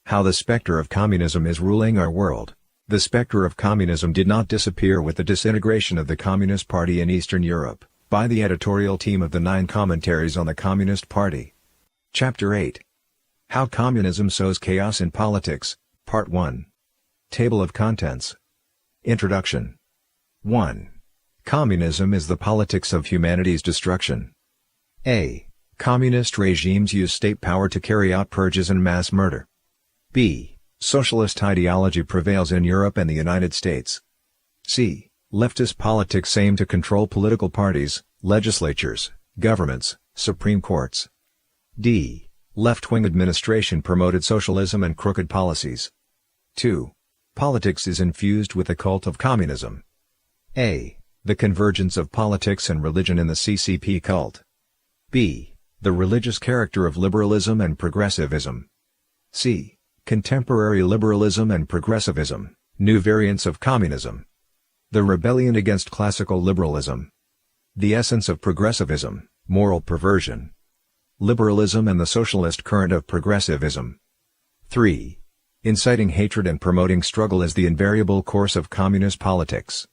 How the specter of communism is ruling our world. The specter of communism did not disappear with the disintegration of the Communist Party in Eastern Europe, by the editorial team of the 9 commentaries on the Communist Party. Chapter 8. How Communism Sows Chaos in Politics, Part 1. Table of Contents. Introduction. 1. Communism is the politics of humanity's destruction. A. Communist regimes use state power to carry out purges and mass murder. B. Socialist ideology prevails in Europe and the United States. C. Leftist politics aim to control political parties, legislatures, governments, Supreme Courts. D. Left-wing administration promoted socialism and crooked policies. 2. Politics is infused with the cult of communism. A. The convergence of politics and religion in the CCP cult. B. The religious character of liberalism and progressivism. C. Contemporary liberalism and progressivism, new variants of communism. The rebellion against classical liberalism. The essence of progressivism, moral perversion. Liberalism and the socialist current of progressivism. 3. Inciting hatred and promoting struggle is the invariable course of communist politics.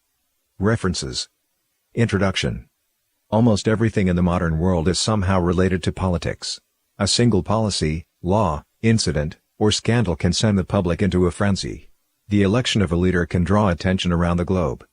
References. Introduction. Almost everything in the modern world is somehow related to politics. A single policy, law, incident, or scandal can send the public into a frenzy. The election of a leader can draw attention around the globe.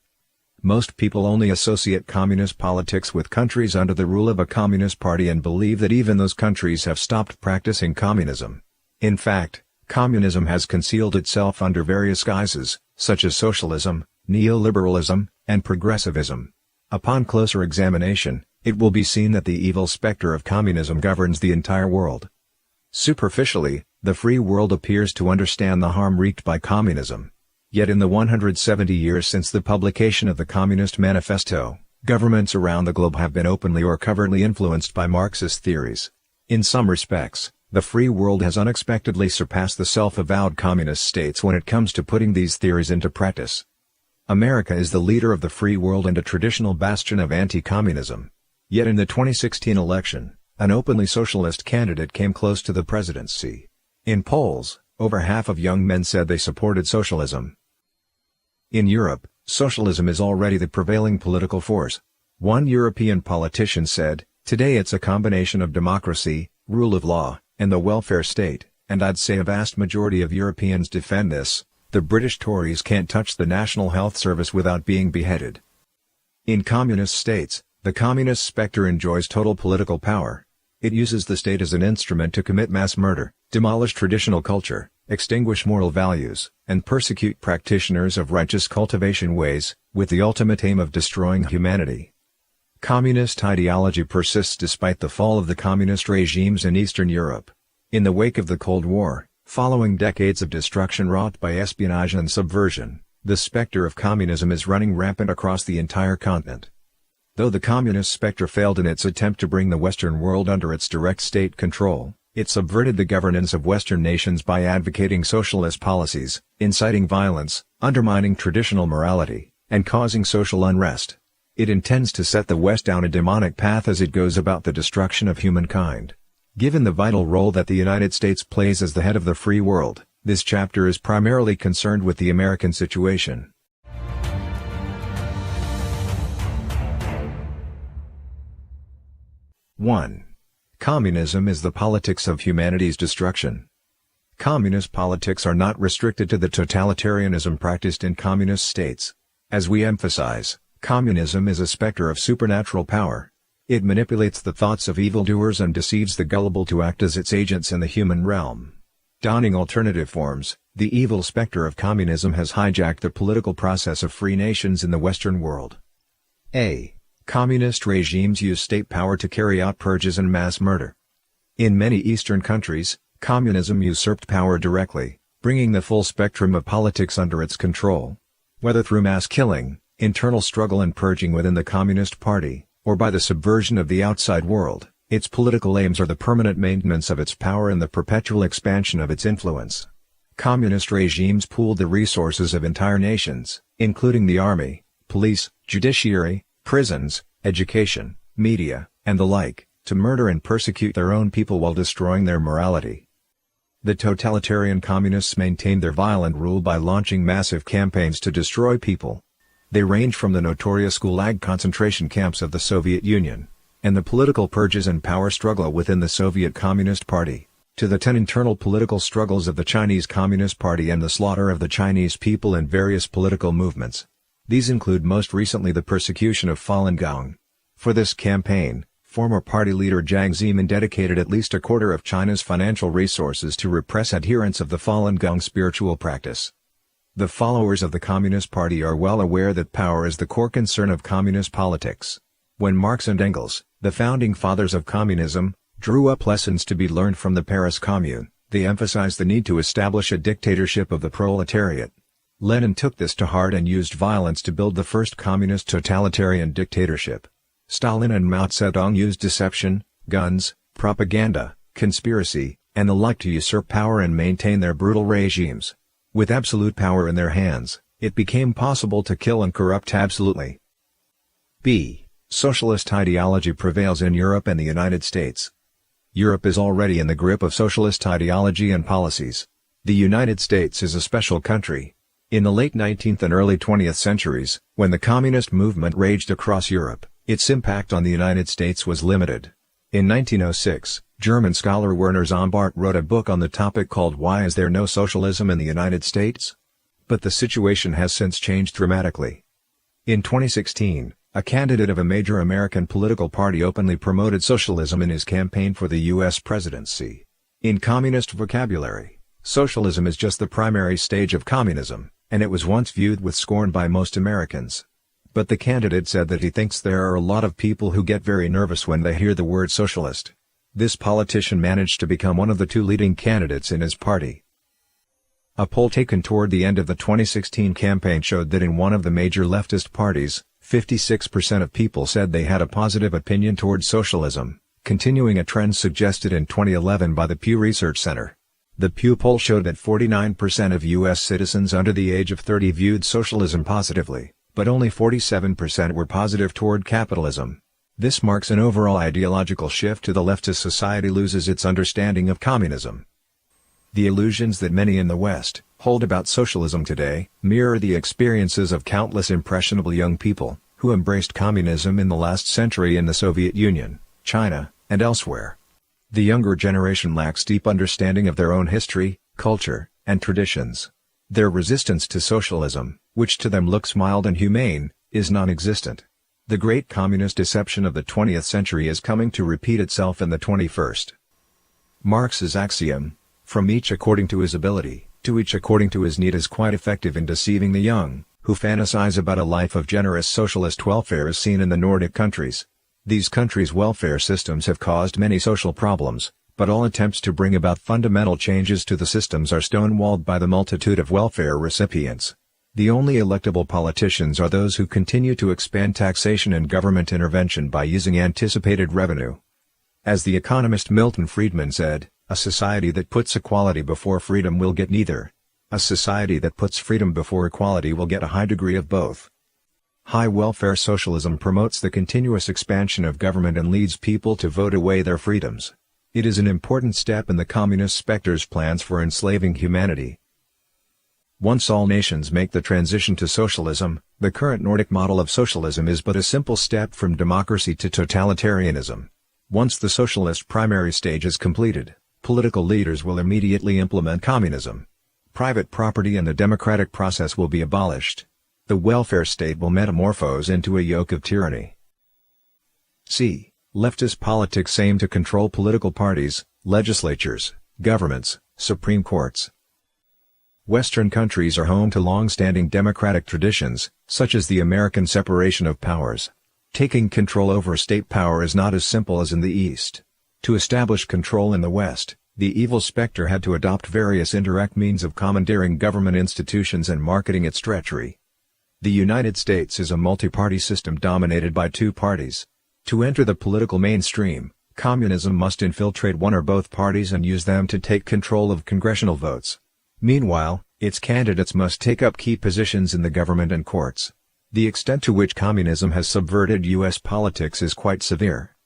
Most people only associate communist politics with countries under the rule of a communist party and believe that even those countries have stopped practicing communism. In fact, communism has concealed itself under various guises, such as socialism, neoliberalism, and progressivism. Upon closer examination, it will be seen that the evil specter of communism governs the entire world. Superficially, the free world appears to understand the harm wreaked by communism. Yet in the 170 years since the publication of the Communist Manifesto, governments around the globe have been openly or covertly influenced by Marxist theories. In some respects, the free world has unexpectedly surpassed the self-avowed communist states when it comes to putting these theories into practice. America is the leader of the free world and a traditional bastion of anti-communism. Yet in the 2016 election, an openly socialist candidate came close to the presidency. In polls, over half of young men said they supported socialism. In Europe, socialism is already the prevailing political force. One European politician said, "Today it's a combination of democracy, rule of law, and the welfare state, and I'd say a vast majority of Europeans defend this. The British Tories can't touch the National Health Service without being beheaded." In communist states, the communist specter enjoys total political power. It uses the state as an instrument to commit mass murder, demolish traditional culture, extinguish moral values, and persecute practitioners of righteous cultivation ways, with the ultimate aim of destroying humanity. Communist ideology persists despite the fall of the communist regimes in Eastern Europe. In the wake of the Cold War, following decades of destruction wrought by espionage and subversion, the specter of communism is running rampant across the entire continent. Though the communist specter failed in its attempt to bring the Western world under its direct state control, it subverted the governance of Western nations by advocating socialist policies, inciting violence, undermining traditional morality, and causing social unrest. It intends to set the West down a demonic path as it goes about the destruction of humankind. Given the vital role that the United States plays as the head of the free world, this chapter is primarily concerned with the American situation. One. Communism is the politics of humanity's destruction. Communist politics are not restricted to the totalitarianism practiced in communist states. As we emphasize, communism is a specter of supernatural power. It manipulates the thoughts of evildoers and deceives the gullible to act as its agents in the human realm. Donning alternative forms, the evil specter of communism has hijacked the political process of free nations in the Western world. A. Communist regimes use state power to carry out purges and mass murder. In many Eastern countries, communism usurped power directly, bringing the full spectrum of politics under its control. Whether through mass killing, internal struggle and purging within the Communist Party, or by the subversion of the outside world, its political aims are the permanent maintenance of its power and the perpetual expansion of its influence. Communist regimes pooled the resources of entire nations, including the army, police, judiciary, prisons, education, media, and the like, to murder and persecute their own people while destroying their morality. The totalitarian communists maintained their violent rule by launching massive campaigns to destroy people. They range from the notorious Gulag concentration camps of the Soviet Union, and the political purges and power struggle within the Soviet Communist Party, to the 10 internal political struggles of the Chinese Communist Party and the slaughter of the Chinese people in various political movements. These include most recently the persecution of Falun Gong. For this campaign, former party leader Jiang Zemin dedicated at least a quarter of China's financial resources to repress adherents of the Falun Gong spiritual practice. The followers of the Communist Party are well aware that power is the core concern of communist politics. When Marx and Engels, the founding fathers of communism, drew up lessons to be learned from the Paris Commune, they emphasized the need to establish a dictatorship of the proletariat. Lenin took this to heart and used violence to build the first communist totalitarian dictatorship. Stalin and Mao Zedong used deception, guns, propaganda, conspiracy, and the like to usurp power and maintain their brutal regimes. With absolute power in their hands, it became possible to kill and corrupt absolutely. B. Socialist ideology prevails in Europe and the United States. Europe is already in the grip of socialist ideology and policies. The United States is a special country. In the late 19th and early 20th centuries, when the communist movement raged across Europe, its impact on the United States was limited. In 1906, German scholar Werner Sombart wrote a book on the topic called Why Is There No Socialism in the United States? But the situation has since changed dramatically. In 2016, a candidate of a major American political party openly promoted socialism in his campaign for the U.S. presidency. In communist vocabulary, socialism is just the primary stage of communism, and it was once viewed with scorn by most Americans. But the candidate said that he thinks there are a lot of people who get very nervous when they hear the word socialist. This politician managed to become one of the 2 leading candidates in his party. A poll taken toward the end of the 2016 campaign showed that in one of the major leftist parties, 56% of people said they had a positive opinion toward socialism, continuing a trend suggested in 2011 by the Pew Research Center. The Pew poll showed that 49% of U.S. citizens under the age of 30 viewed socialism positively, but only 47% were positive toward capitalism. This marks an overall ideological shift to the left as society loses its understanding of communism. The illusions that many in the West hold about socialism today mirror the experiences of countless impressionable young people who embraced communism in the last century in the Soviet Union, China, and elsewhere. The younger generation lacks deep understanding of their own history, culture, and traditions. Their resistance to socialism, which to them looks mild and humane, is non-existent. The great communist deception of the 20th century is coming to repeat itself in the 21st. Marx's axiom, "From each according to his ability, to each according to his need," is quite effective in deceiving the young, who fantasize about a life of generous socialist welfare as seen in the Nordic countries. These countries' welfare systems have caused many social problems, but all attempts to bring about fundamental changes to the systems are stonewalled by the multitude of welfare recipients. The only electable politicians are those who continue to expand taxation and government intervention by using anticipated revenue. As the economist Milton Friedman said, "A society that puts equality before freedom will get neither. A society that puts freedom before equality will get a high degree of both." High welfare socialism promotes the continuous expansion of government and leads people to vote away their freedoms. It is an important step in the communist specter's plans for enslaving humanity. Once all nations make the transition to socialism, the current Nordic model of socialism is but a simple step from democracy to totalitarianism. Once the socialist primary stage is completed, political leaders will immediately implement communism. Private property and the democratic process will be abolished. The welfare state will metamorphose into a yoke of tyranny. C. Leftist politics aim to control political parties, legislatures, governments, Supreme Courts. Western countries are home to long-standing democratic traditions, such as the American separation of powers. Taking control over state power is not as simple as in the East. To establish control in the West, the evil specter had to adopt various indirect means of commandeering government institutions and marketing its treachery. The United States is a multi-party system dominated by 2 parties. To enter the political mainstream, communism must infiltrate one or both parties and use them to take control of congressional votes. Meanwhile, its candidates must take up key positions in the government and courts. The extent to which communism has subverted U.S. politics is quite severe.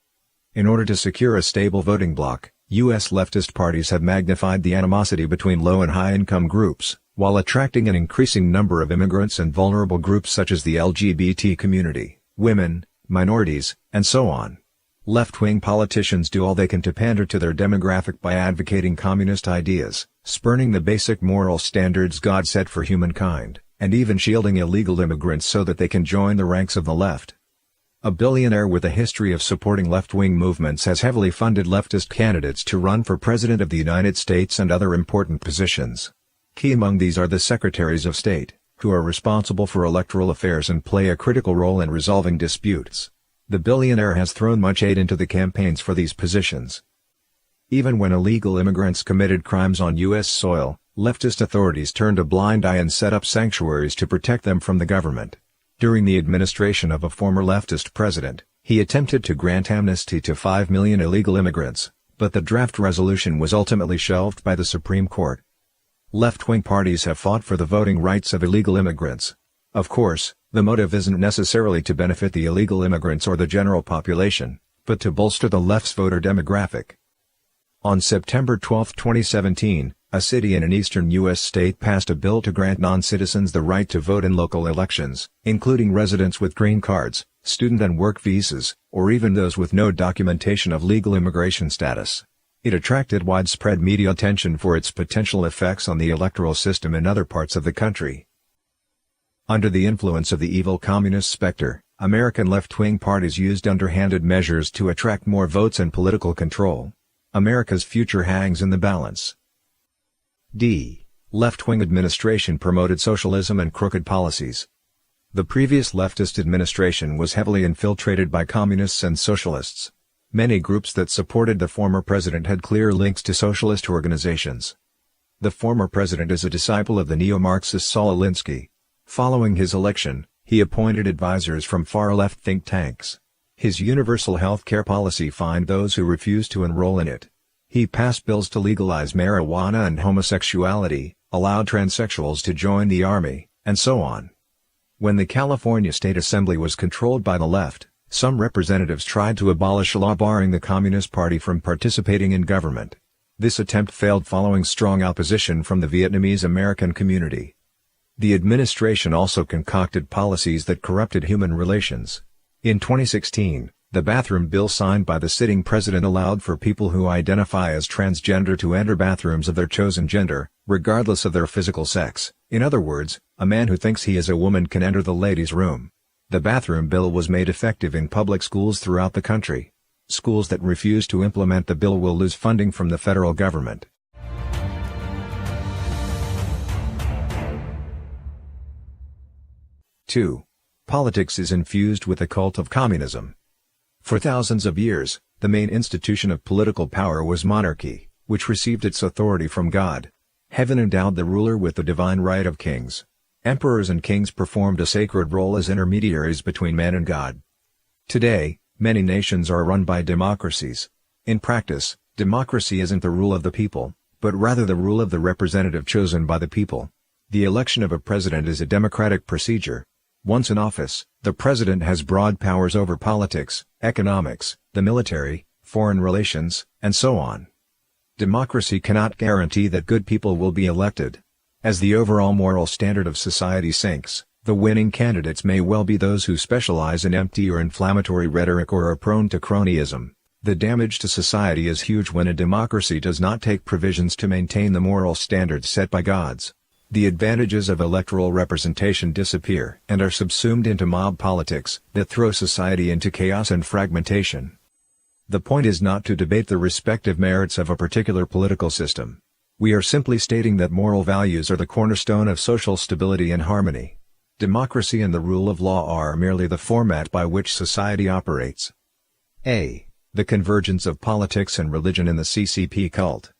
In order to secure a stable voting bloc, U.S. leftist parties have magnified the animosity between low and high-income groups, while attracting an increasing number of immigrants and vulnerable groups such as the LGBT community, women, minorities, and so on. Left-wing politicians do all they can to pander to their demographic by advocating communist ideas, spurning the basic moral standards God set for humankind, and even shielding illegal immigrants so that they can join the ranks of the left. A billionaire with a history of supporting left-wing movements has heavily funded leftist candidates to run for President of the United States and other important positions. Key among these are the Secretaries of State, who are responsible for electoral affairs and play a critical role in resolving disputes. The billionaire has thrown much aid into the campaigns for these positions. Even when illegal immigrants committed crimes on U.S. soil, leftist authorities turned a blind eye and set up sanctuaries to protect them from the government. During the administration of a former leftist president, he attempted to grant amnesty to 5 million illegal immigrants, but the draft resolution was ultimately shelved by the Supreme Court. Left-wing parties have fought for the voting rights of illegal immigrants. Of course, the motive isn't necessarily to benefit the illegal immigrants or the general population, but to bolster the left's voter demographic. On September 12, 2017, a city in an eastern U.S. state passed a bill to grant non-citizens the right to vote in local elections, including residents with green cards, student and work visas, or even those with no documentation of legal immigration status. It attracted widespread media attention for its potential effects on the electoral system in other parts of the country. Under the influence of the evil communist specter, American left-wing parties used underhanded measures to attract more votes and political control. America's future hangs in the balance. D. Left-wing administration promoted socialism and crooked policies. The previous leftist administration was heavily infiltrated by communists and socialists. Many groups that supported the former president had clear links to socialist organizations. The former president is a disciple of the neo-Marxist Saul Alinsky. Following his election, he appointed advisors from far-left think tanks. His universal health care policy fined those who refused to enroll in it. He passed bills to legalize marijuana and homosexuality, allowed transsexuals to join the army, and so on. When the California State Assembly was controlled by the left, some representatives tried to abolish a law barring the Communist Party from participating in government. This attempt failed following strong opposition from the Vietnamese American community. The administration also concocted policies that corrupted human relations. In 2016, the bathroom bill signed by the sitting president allowed for people who identify as transgender to enter bathrooms of their chosen gender, regardless of their physical sex. In other words, a man who thinks he is a woman can enter the ladies' room. The bathroom bill was made effective in public schools throughout the country. Schools that refuse to implement the bill will lose funding from the federal government. Two. Politics is infused with the cult of communism. For thousands of years, the main institution of political power was monarchy, which received its authority from God. Heaven endowed the ruler with the divine right of kings. Emperors and kings performed a sacred role as intermediaries between man and God. Today, many nations are run by democracies. In practice, democracy isn't the rule of the people, but rather the rule of the representative chosen by the people. The election of a president is a democratic procedure. Once in office, the president has broad powers over politics, economics, the military, foreign relations, and so on. Democracy cannot guarantee that good people will be elected. As the overall moral standard of society sinks, the winning candidates may well be those who specialize in empty or inflammatory rhetoric or are prone to cronyism. The damage to society is huge when a democracy does not take provisions to maintain the moral standards set by gods. The advantages of electoral representation disappear and are subsumed into mob politics that throw society into chaos and fragmentation. The point is not to debate the respective merits of a particular political system. We are simply stating that moral values are the cornerstone of social stability and harmony. Democracy and the rule of law are merely the format by which society operates. A. The convergence of politics and religion in the CCP cult.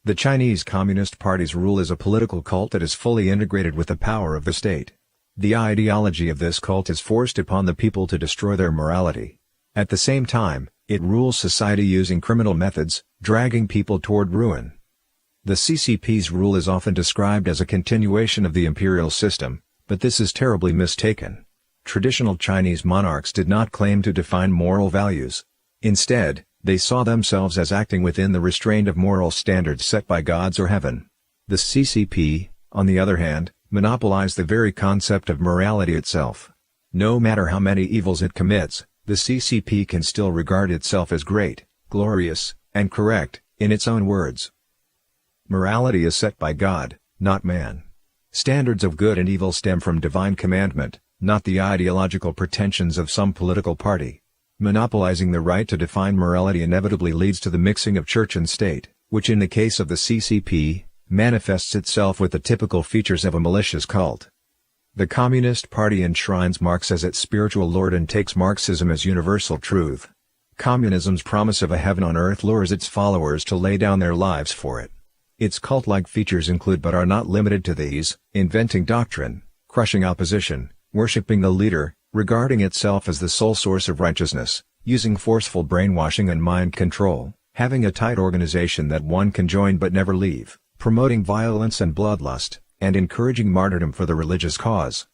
The Chinese Communist Party's rule is a political cult that is fully integrated with the power of the state. The ideology of this cult is forced upon the people to destroy their morality. At the same time, it rules society using criminal methods, dragging people toward ruin. The CCP's rule is often described as a continuation of the imperial system, but this is terribly mistaken. Traditional Chinese monarchs did not claim to define moral values. Instead, They saw themselves as acting within the restraint of moral standards set by gods or heaven. The CCP, on the other hand, monopolized the very concept of morality itself. No matter how many evils it commits, the CCP can still regard itself as great, glorious, and correct, in its own words. Morality is set by God, not man. Standards of good and evil stem from divine commandment, not the ideological pretensions of some political party. Monopolizing the right to define morality inevitably leads to the mixing of church and state, which in the case of the CCP, manifests itself with the typical features of a malicious cult. The Communist Party enshrines Marx as its spiritual lord and takes Marxism as universal truth. Communism's promise of a heaven on earth lures its followers to lay down their lives for it. Its cult-like features include but are not limited to these: inventing doctrine, crushing opposition, worshipping the leader, regarding itself as the sole source of righteousness, using forceful brainwashing and mind control, having a tight organization that one can join but never leave, promoting violence and bloodlust, and encouraging martyrdom for the religious cause.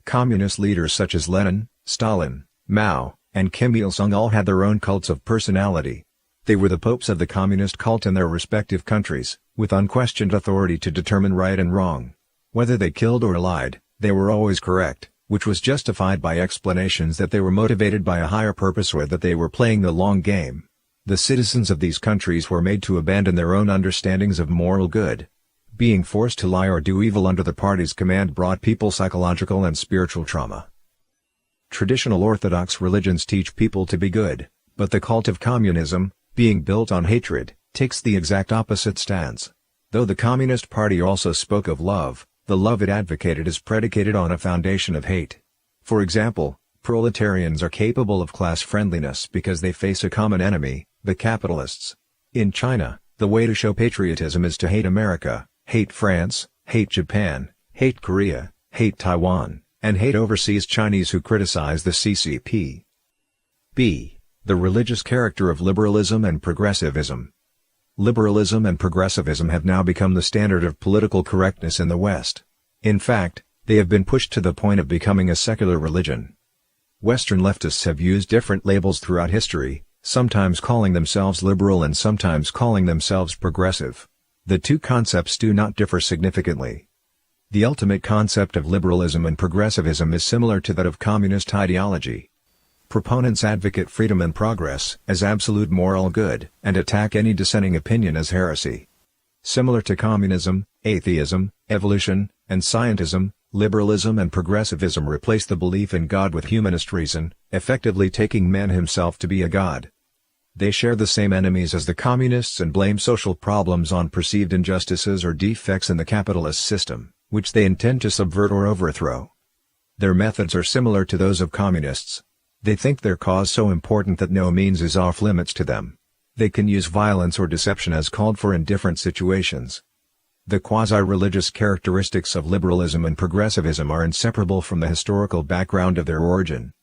Communist leaders such as Lenin, Stalin, Mao, and Kim Il-sung all had their own cults of personality. They were the popes of the communist cult in their respective countries, with unquestioned authority to determine right and wrong. Whether they killed or lied, they were always correct, which was justified by explanations that they were motivated by a higher purpose or that they were playing the long game. The citizens of these countries were made to abandon their own understandings of moral good. Being forced to lie or do evil under the party's command brought people psychological and spiritual trauma. Traditional Orthodox religions teach people to be good, but the cult of communism, being built on hatred, takes the exact opposite stance. Though the Communist Party also spoke of love, the love it advocated is predicated on a foundation of hate. For example, proletarians are capable of class friendliness because they face a common enemy, the capitalists. In China, the way to show patriotism is to hate America, hate France, hate Japan, hate Korea, hate Taiwan, and hate overseas Chinese who criticize the CCP. B. The religious character of liberalism and progressivism. Liberalism and progressivism have now become the standard of political correctness in the West. In fact, they have been pushed to the point of becoming a secular religion. Western leftists have used different labels throughout history, sometimes calling themselves liberal and sometimes calling themselves progressive. The two concepts do not differ significantly. The ultimate concept of liberalism and progressivism is similar to that of communist ideology. Proponents advocate freedom and progress as absolute moral good, and attack any dissenting opinion as heresy. Similar to communism, atheism, evolution, and scientism, liberalism and progressivism replace the belief in God with humanist reason, effectively taking man himself to be a god. They share the same enemies as the communists and blame social problems on perceived injustices or defects in the capitalist system, which they intend to subvert or overthrow. Their methods are similar to those of communists. They think their cause so important that no means is off limits to them. They can use violence or deception as called for in different situations. The quasi-religious characteristics of liberalism and progressivism are inseparable from the historical background of their origin.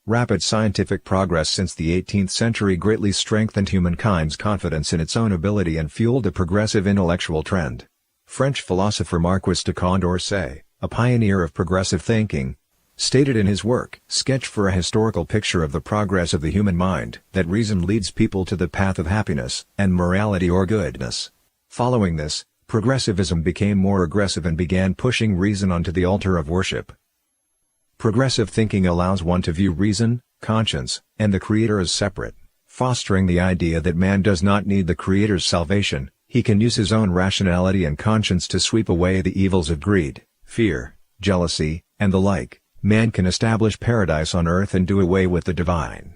Rapid scientific progress since the 18th century greatly strengthened humankind's confidence in its own ability and fueled a progressive intellectual trend. French philosopher Marquis de Condorcet, a pioneer of progressive thinking, stated in his work Sketch for a Historical Picture of the Progress of the Human Mind that reason leads people to the path of happiness and morality or goodness. Following this, progressivism became more aggressive and began pushing reason onto the altar of worship. Progressive thinking allows one to view reason, conscience, and the Creator as separate, fostering the idea that man does not need the Creator's salvation. He can use his own rationality and conscience to sweep away the evils of greed, fear, jealousy, and the like. Man can establish paradise on earth and do away with the divine.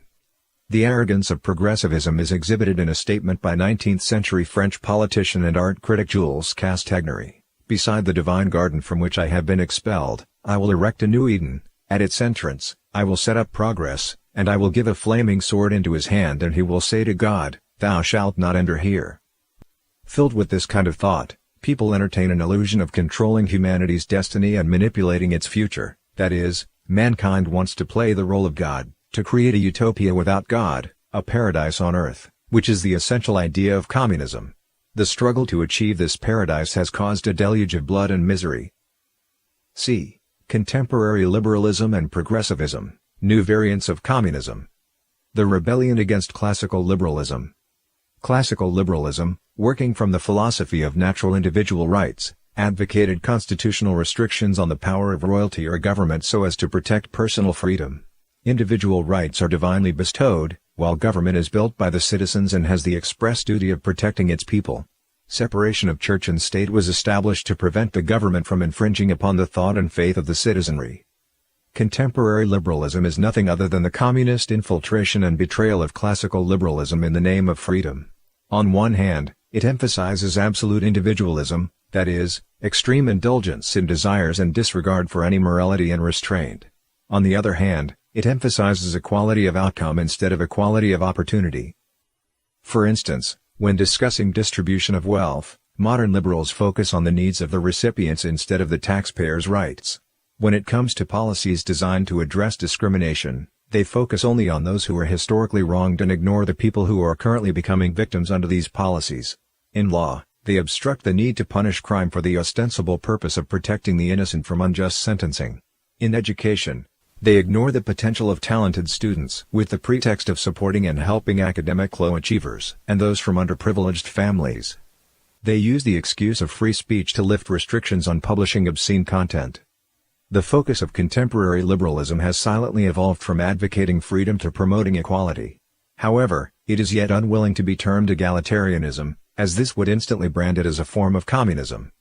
The arrogance of progressivism is exhibited in a statement by 19th-century French politician and art critic Jules Castegnery. Beside the divine garden from which I have been expelled, I will erect a new Eden. At its entrance, I will set up progress, and I will give a flaming sword into his hand, and he will say to God, "Thou shalt not enter here." Filled with this kind of thought, people entertain an illusion of controlling humanity's destiny and manipulating its future. That is, mankind wants to play the role of God, to create a utopia without God, a paradise on earth, which is the essential idea of communism. The struggle to achieve this paradise has caused a deluge of blood and misery. C. Contemporary liberalism and progressivism, new variants of communism. The rebellion against classical liberalism. Classical liberalism, working from the philosophy of natural individual rights, advocated constitutional restrictions on the power of royalty or government so as to protect personal freedom. Individual rights are divinely bestowed, while government is built by the citizens and has the express duty of protecting its people. Separation of church and state was established to prevent the government from infringing upon the thought and faith of the citizenry. Contemporary liberalism is nothing other than the communist infiltration and betrayal of classical liberalism in the name of freedom. On one hand, it emphasizes absolute individualism, that is, extreme indulgence in desires and disregard for any morality and restraint. On the other hand, it emphasizes equality of outcome instead of equality of opportunity. For instance, when discussing distribution of wealth, modern liberals focus on the needs of the recipients instead of the taxpayers' rights. When it comes to policies designed to address discrimination, they focus only on those who are historically wronged and ignore the people who are currently becoming victims under these policies. In law, they obstruct the need to punish crime for the ostensible purpose of protecting the innocent from unjust sentencing. In education, they ignore the potential of talented students with the pretext of supporting and helping academic low achievers and those from underprivileged families. They use the excuse of free speech to lift restrictions on publishing obscene content. The focus of contemporary liberalism has silently evolved from advocating freedom to promoting equality. However, it is yet unwilling to be termed egalitarianism, as this would instantly brand it as a form of communism.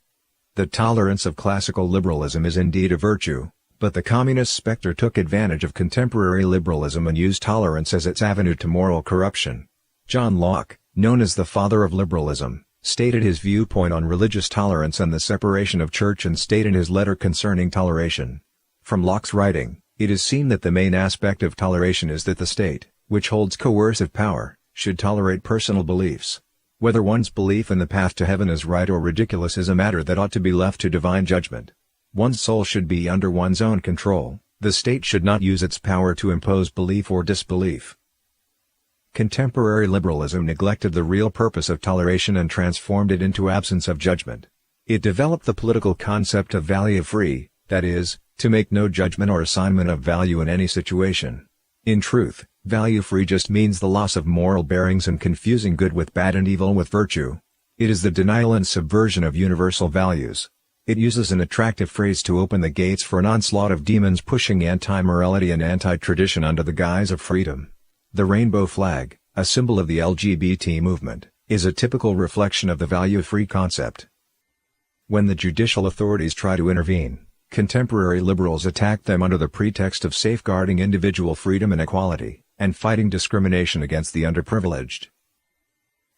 The tolerance of classical liberalism is indeed a virtue, but the communist spectre took advantage of contemporary liberalism and used tolerance as its avenue to moral corruption. John Locke, known as the father of liberalism, stated his viewpoint on religious tolerance and the separation of church and state in his letter concerning toleration. From Locke's writing, it is seen that the main aspect of toleration is that the state, which holds coercive power, should tolerate personal beliefs. Whether one's belief in the path to heaven is right or ridiculous is a matter that ought to be left to divine judgment. One's soul should be under one's own control. The state should not use its power to impose belief or disbelief. Contemporary liberalism neglected the real purpose of toleration and transformed it into absence of judgment. It developed the political concept of value-free, that is, to make no judgment or assignment of value in any situation. In truth, value-free just means the loss of moral bearings and confusing good with bad and evil with virtue. It is the denial and subversion of universal values. It uses an attractive phrase to open the gates for an onslaught of demons pushing anti-morality and anti-tradition under the guise of freedom. The rainbow flag, a symbol of the LGBT movement, is a typical reflection of the value-free concept. When the judicial authorities try to intervene, contemporary liberals attack them under the pretext of safeguarding individual freedom and equality, and fighting discrimination against the underprivileged.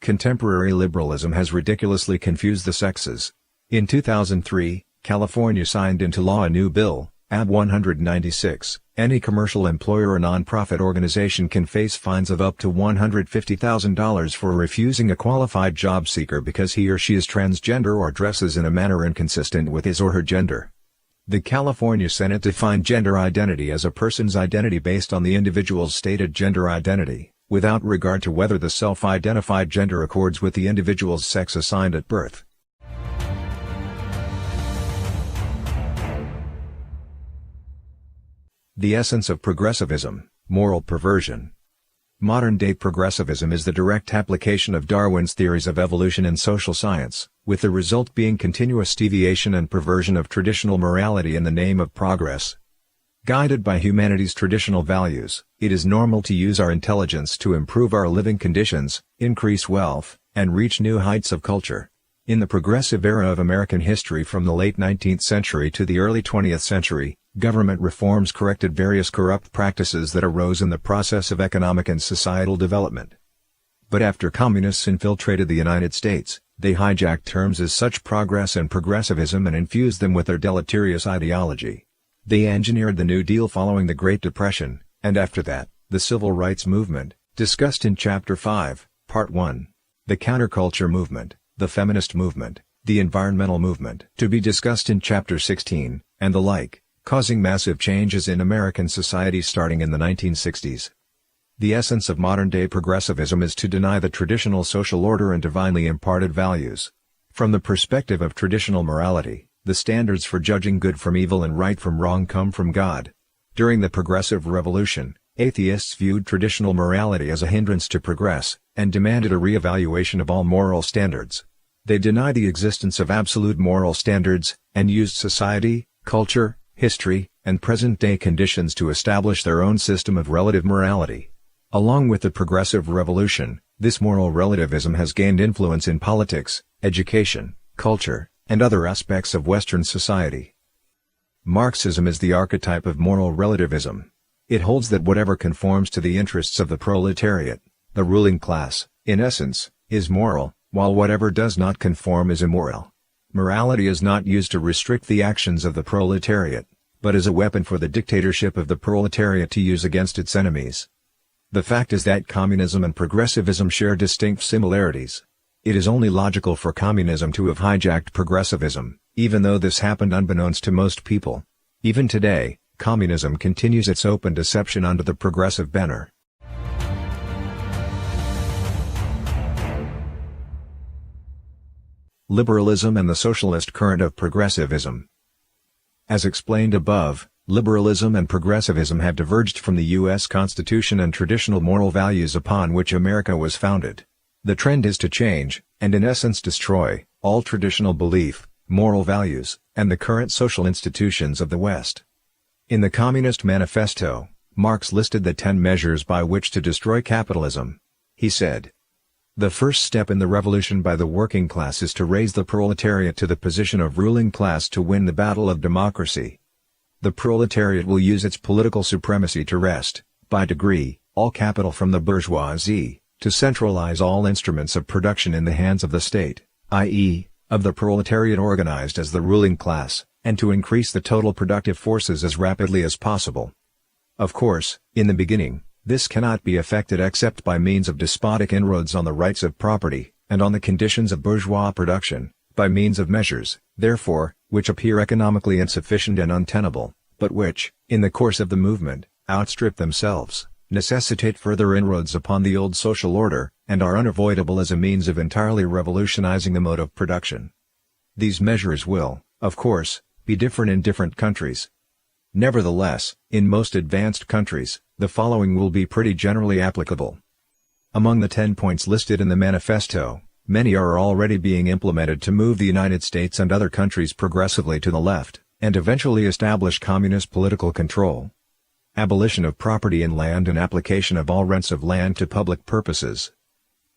Contemporary liberalism has ridiculously confused the sexes. In 2003, California signed into law a new bill, AB 196. Any commercial employer or nonprofit organization can face fines of up to $150,000 for refusing a qualified job seeker because he or she is transgender or dresses in a manner inconsistent with his or her gender. The California Senate defined gender identity as a person's identity based on the individual's stated gender identity, without regard to whether the self-identified gender accords with the individual's sex assigned at birth. The essence of progressivism, moral perversion. Modern-day progressivism is the direct application of Darwin's theories of evolution in social science, with the result being continuous deviation and perversion of traditional morality in the name of progress. Guided by humanity's traditional values, it is normal to use our intelligence to improve our living conditions, increase wealth, and reach new heights of culture. In the progressive era of American history from the late 19th century to the early 20th century, government reforms corrected various corrupt practices that arose in the process of economic and societal development. But after communists infiltrated the United States, they hijacked terms as such progress and progressivism and infused them with their deleterious ideology. They engineered the New Deal following the Great Depression, and after that, the Civil Rights Movement, discussed in Chapter 5, Part 1. The Counterculture Movement, the Feminist Movement, the Environmental Movement, to be discussed in Chapter 16, and the like, causing massive changes in American society starting in the 1960s. The essence of modern-day progressivism is to deny the traditional social order and divinely imparted values. From the perspective of traditional morality, the standards for judging good from evil and right from wrong come from God. During the Progressive Revolution, Atheists viewed traditional morality as a hindrance to progress, and demanded a re-evaluation of all moral standards. They denied the existence of absolute moral standards, and used society, culture, history, and present-day conditions to establish their own system of relative morality. Along with the Progressive Revolution, this moral relativism has gained influence in politics, education, culture, and other aspects of Western society. Marxism is the archetype of moral relativism. It holds that whatever conforms to the interests of the proletariat, the ruling class, in essence, is moral, while whatever does not conform is immoral. Morality is not used to restrict the actions of the proletariat, but as a weapon for the dictatorship of the proletariat to use against its enemies. The fact is that communism and progressivism share distinct similarities. It is only logical for communism to have hijacked progressivism, even though this happened unbeknownst to most people. Even today, communism continues its open deception under the progressive banner. Liberalism and the socialist current of progressivism. As explained above, liberalism and progressivism have diverged from the U.S. Constitution and traditional moral values upon which America was founded. The trend is to change, and in essence destroy, all traditional belief, moral values, and the current social institutions of the West. In the Communist Manifesto, Marx listed the 10 measures by which to destroy capitalism. He said, "The first step in the revolution by the working class is to raise the proletariat to the position of ruling class to win the battle of democracy. The proletariat will use its political supremacy to wrest, by degree, all capital from the bourgeoisie, to centralize all instruments of production in the hands of the state, i.e., of the proletariat organized as the ruling class, and to increase the total productive forces as rapidly as possible. Of course, in the beginning, this cannot be effected except by means of despotic inroads on the rights of property, and on the conditions of bourgeois production, by means of measures, therefore, which appear economically insufficient and untenable, but which, in the course of the movement, outstrip themselves, necessitate further inroads upon the old social order, and are unavoidable as a means of entirely revolutionizing the mode of production. These measures will, of course, be different in different countries. Nevertheless, in most advanced countries, the following will be pretty generally applicable. Among the 10 points listed in the manifesto, many are already being implemented to move the United States and other countries progressively to the left, and eventually establish communist political control. Abolition of property in land and application of all rents of land to public purposes.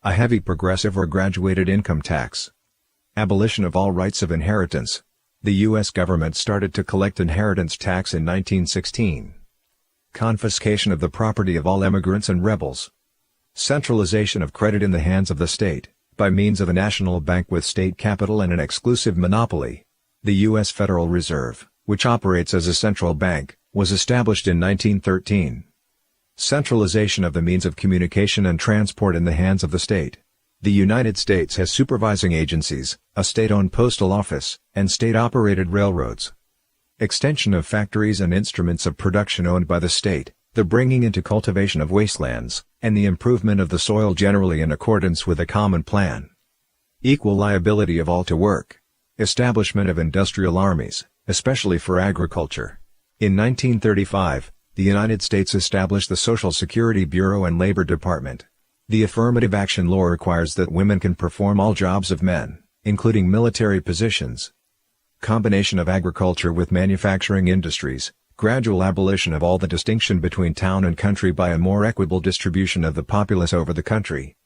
A heavy progressive or graduated income tax. Abolition of all rights of inheritance. The U.S. government started to collect inheritance tax in 1916. Confiscation of the property of all immigrants and rebels. Centralization of credit in the hands of the state, by means of a national bank with state capital and an exclusive monopoly. The U.S. Federal Reserve, which operates as a central bank, was established in 1913. Centralization of the means of communication and transport in the hands of the state. The United States has supervising agencies, a state-owned postal office, and state-operated railroads. Extension of factories and instruments of production owned by the state, the bringing into cultivation of wastelands, and the improvement of the soil generally in accordance with a common plan. Equal liability of all to work. Establishment of industrial armies, especially for agriculture. In 1935, the United States established the Social Security Bureau and Labor Department. The affirmative action law requires that women can perform all jobs of men, including military positions. Combination of agriculture with manufacturing industries, gradual abolition of all the distinction between town and country by a more equitable distribution of the populace over the country.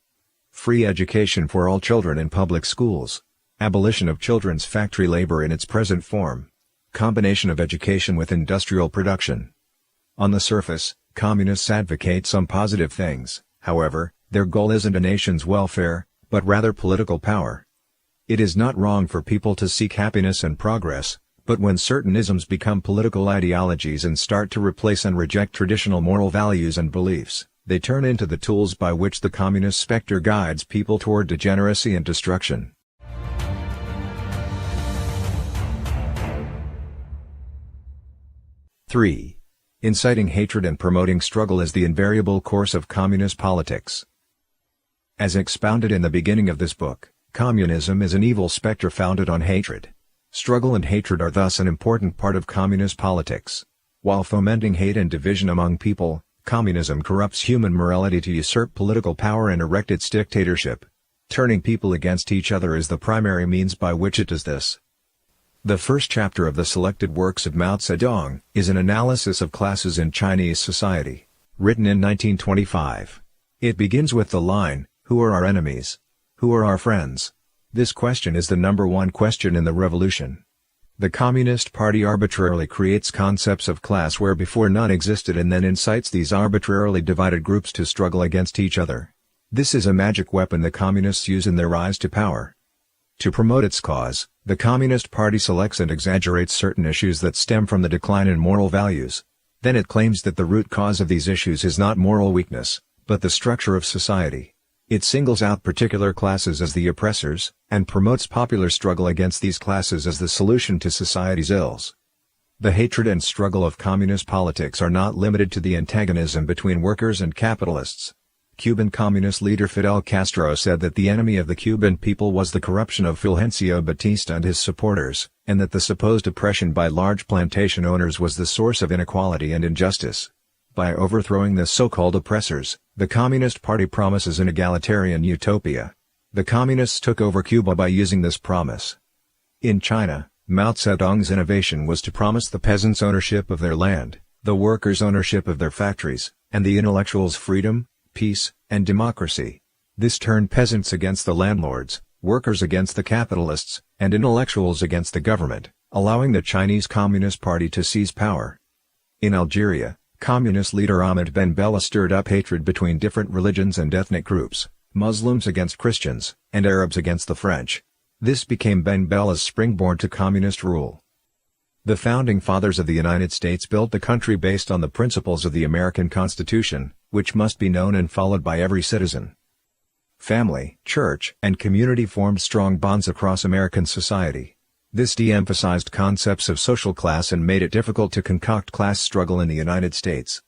Free education for all children in public schools. Abolition of children's factory labor in its present form. Combination of education with industrial production. On the surface, communists advocate some positive things, however, their goal isn't a nation's welfare, but rather political power. It is not wrong for people to seek happiness and progress, but when certain isms become political ideologies and start to replace and reject traditional moral values and beliefs, they turn into the tools by which the communist specter guides people toward degeneracy and destruction. (3) Inciting hatred and promoting struggle is the invariable course of communist politics. As expounded in the beginning of this book, communism is an evil specter founded on hatred. Struggle and hatred are thus an important part of communist politics. While fomenting hate and division among people, Communism corrupts human morality to usurp political power and erect its dictatorship. Turning people against each other is the primary means by which it does this. The first chapter of the selected works of Mao Zedong is an analysis of classes in Chinese society, written in 1925. It begins with the line, "Who are our enemies? Who are our friends?" This question is the number one question in the revolution. The Communist Party arbitrarily creates concepts of class where before none existed and then incites these arbitrarily divided groups to struggle against each other. This is a magic weapon the Communists use in their rise to power. To promote its cause, the Communist Party selects and exaggerates certain issues that stem from the decline in moral values. Then it claims that the root cause of these issues is not moral weakness, but the structure of society. It singles out particular classes as the oppressors, and promotes popular struggle against these classes as the solution to society's ills. The hatred and struggle of communist politics are not limited to the antagonism between workers and capitalists. Cuban communist leader Fidel Castro said that the enemy of the Cuban people was the corruption of Fulgencio Batista and his supporters, and that the supposed oppression by large plantation owners was the source of inequality and injustice. By overthrowing the so-called oppressors, the Communist Party promises an egalitarian utopia. The Communists took over Cuba by using this promise. In China, Mao Zedong's innovation was to promise the peasants ownership of their land, the workers ownership of their factories, and the intellectuals freedom, peace, and democracy. This turned peasants against the landlords, workers against the capitalists, and intellectuals against the government, allowing the Chinese Communist Party to seize power. In Algeria, Communist leader Ahmed Ben Bella stirred up hatred between different religions and ethnic groups, Muslims against Christians, and Arabs against the French. This became Ben Bella's springboard to communist rule. The Founding Fathers of the United States built the country based on the principles of the American Constitution, which must be known and followed by every citizen. Family, church, and community formed strong bonds across American society. This de-emphasized concepts of social class and made it difficult to concoct class struggle in the United States.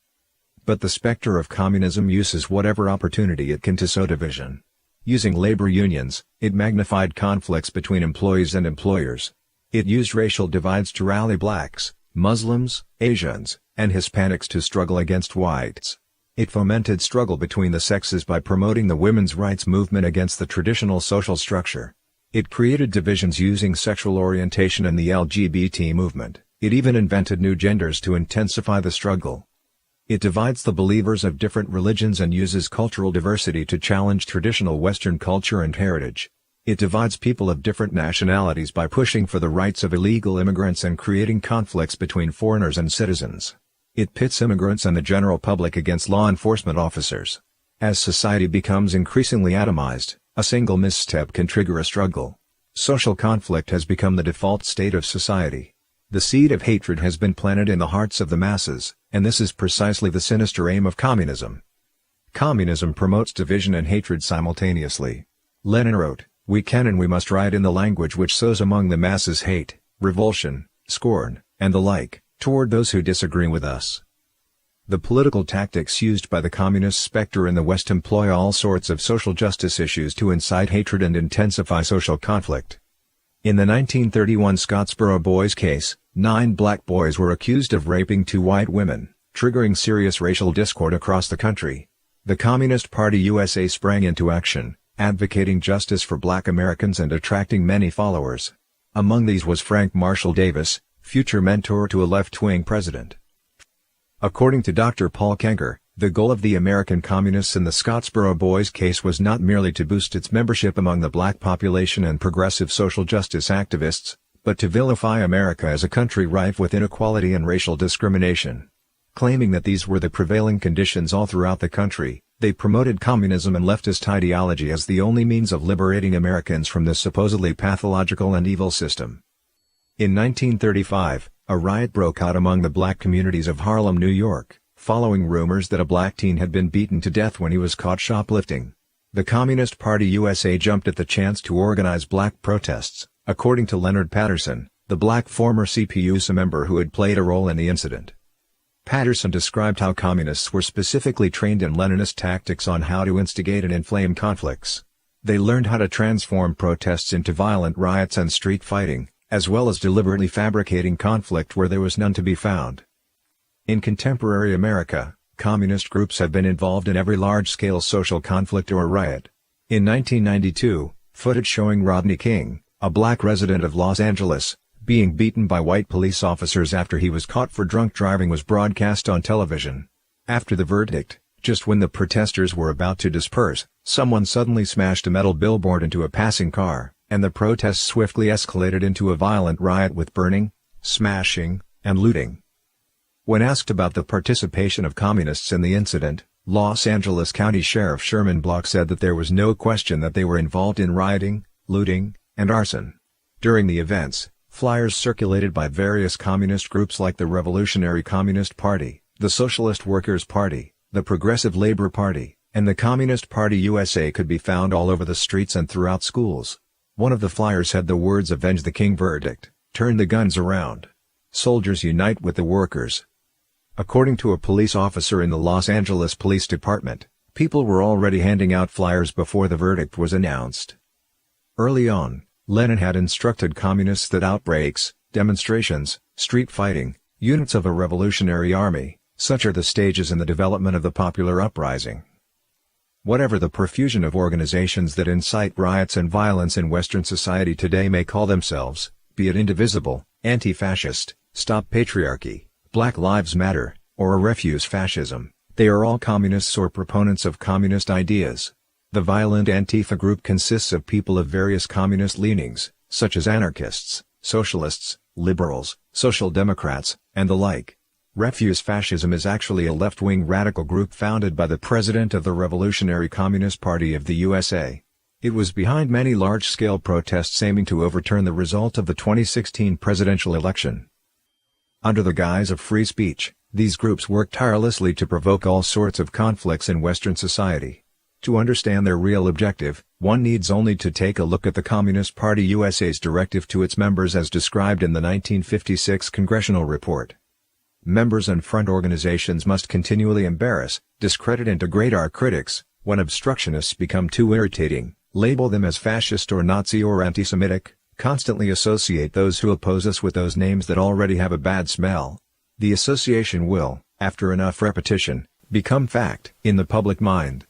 But the specter of communism uses whatever opportunity it can to sow division. Using labor unions, it magnified conflicts between employees and employers. It used racial divides to rally blacks, Muslims, Asians, and Hispanics to struggle against whites. It fomented struggle between the sexes by promoting the women's rights movement against the traditional social structure. It created divisions using sexual orientation and the LGBT movement. It even invented new genders to intensify the struggle. It divides the believers of different religions and uses cultural diversity to challenge traditional Western culture and heritage. It divides people of different nationalities by pushing for the rights of illegal immigrants and creating conflicts between foreigners and citizens. It pits immigrants and the general public against law enforcement officers. As society becomes increasingly atomized, a single misstep can trigger a struggle. Social conflict has become the default state of society. The seed of hatred has been planted in the hearts of the masses, and this is precisely the sinister aim of communism. Communism promotes division and hatred simultaneously. Lenin wrote, "We can and we must write in the language which sows among the masses hate, revulsion, scorn, and the like, toward those who disagree with us." The political tactics used by the communist specter in the West employ all sorts of social justice issues to incite hatred and intensify social conflict. In the 1931 Scottsboro Boys case, 9 black boys were accused of raping 2 white women, triggering serious racial discord across the country. The Communist Party USA sprang into action, advocating justice for black Americans and attracting many followers. Among these was Frank Marshall Davis, future mentor to a left-wing president. According to Dr. Paul Kenger, the goal of the American Communists in the Scottsboro Boys case was not merely to boost its membership among the black population and progressive social justice activists, but to vilify America as a country rife with inequality and racial discrimination. Claiming that these were the prevailing conditions all throughout the country, they promoted communism and leftist ideology as the only means of liberating Americans from this supposedly pathological and evil system. In 1935, a riot broke out among the black communities of Harlem, New York, following rumors that a black teen had been beaten to death when he was caught shoplifting. The Communist Party USA jumped at the chance to organize black protests, according to Leonard Patterson, the black former CPUSA member who had played a role in the incident. Patterson described how communists were specifically trained in Leninist tactics on how to instigate and inflame conflicts. They learned how to transform protests into violent riots and street fighting, as well as deliberately fabricating conflict where there was none to be found. In contemporary America, Communist groups have been involved in every large-scale social conflict or riot. In 1992, footage showing Rodney King, a black resident of Los Angeles, being beaten by white police officers after he was caught for drunk driving was broadcast on television. After the verdict, just when the protesters were about to disperse, someone suddenly smashed a metal billboard into a passing car, and the protests swiftly escalated into a violent riot with burning, smashing, and looting. When asked about the participation of communists in the incident, Los Angeles County Sheriff Sherman Block said that there was no question that they were involved in rioting, looting, and arson. During the events, flyers circulated by various communist groups like the Revolutionary Communist Party, the Socialist Workers' Party, the Progressive Labor Party, and the Communist Party USA could be found all over the streets and throughout schools. One of the flyers had the words "Avenge the King verdict, turn the guns around. Soldiers unite with the workers." According to a police officer in the Los Angeles Police Department, people were already handing out flyers before the verdict was announced. Early on, Lenin had instructed communists that outbreaks, demonstrations, street fighting, units of a revolutionary army, such are the stages in the development of the popular uprising. Whatever the profusion of organizations that incite riots and violence in Western society today may call themselves, be it indivisible, anti-fascist, Stop Patriarchy, Black Lives Matter, or Refuse Fascism, they are all communists or proponents of communist ideas. The violent Antifa group consists of people of various communist leanings, such as anarchists, socialists, liberals, social democrats, and the like. Refuse Fascism is actually a left-wing radical group founded by the president of the Revolutionary Communist Party of the USA. It was behind many large-scale protests aiming to overturn the result of the 2016 presidential election. Under the guise of free speech, these groups work tirelessly to provoke all sorts of conflicts in Western society. To understand their real objective, one needs only to take a look at the Communist Party USA's directive to its members as described in the 1956 Congressional Report. Members and front organizations must continually embarrass, discredit and degrade our critics. When obstructionists become too irritating, label them as fascist or Nazi or anti-Semitic, constantly associate those who oppose us with those names that already have a bad smell. The association will, after enough repetition, become fact in the public mind.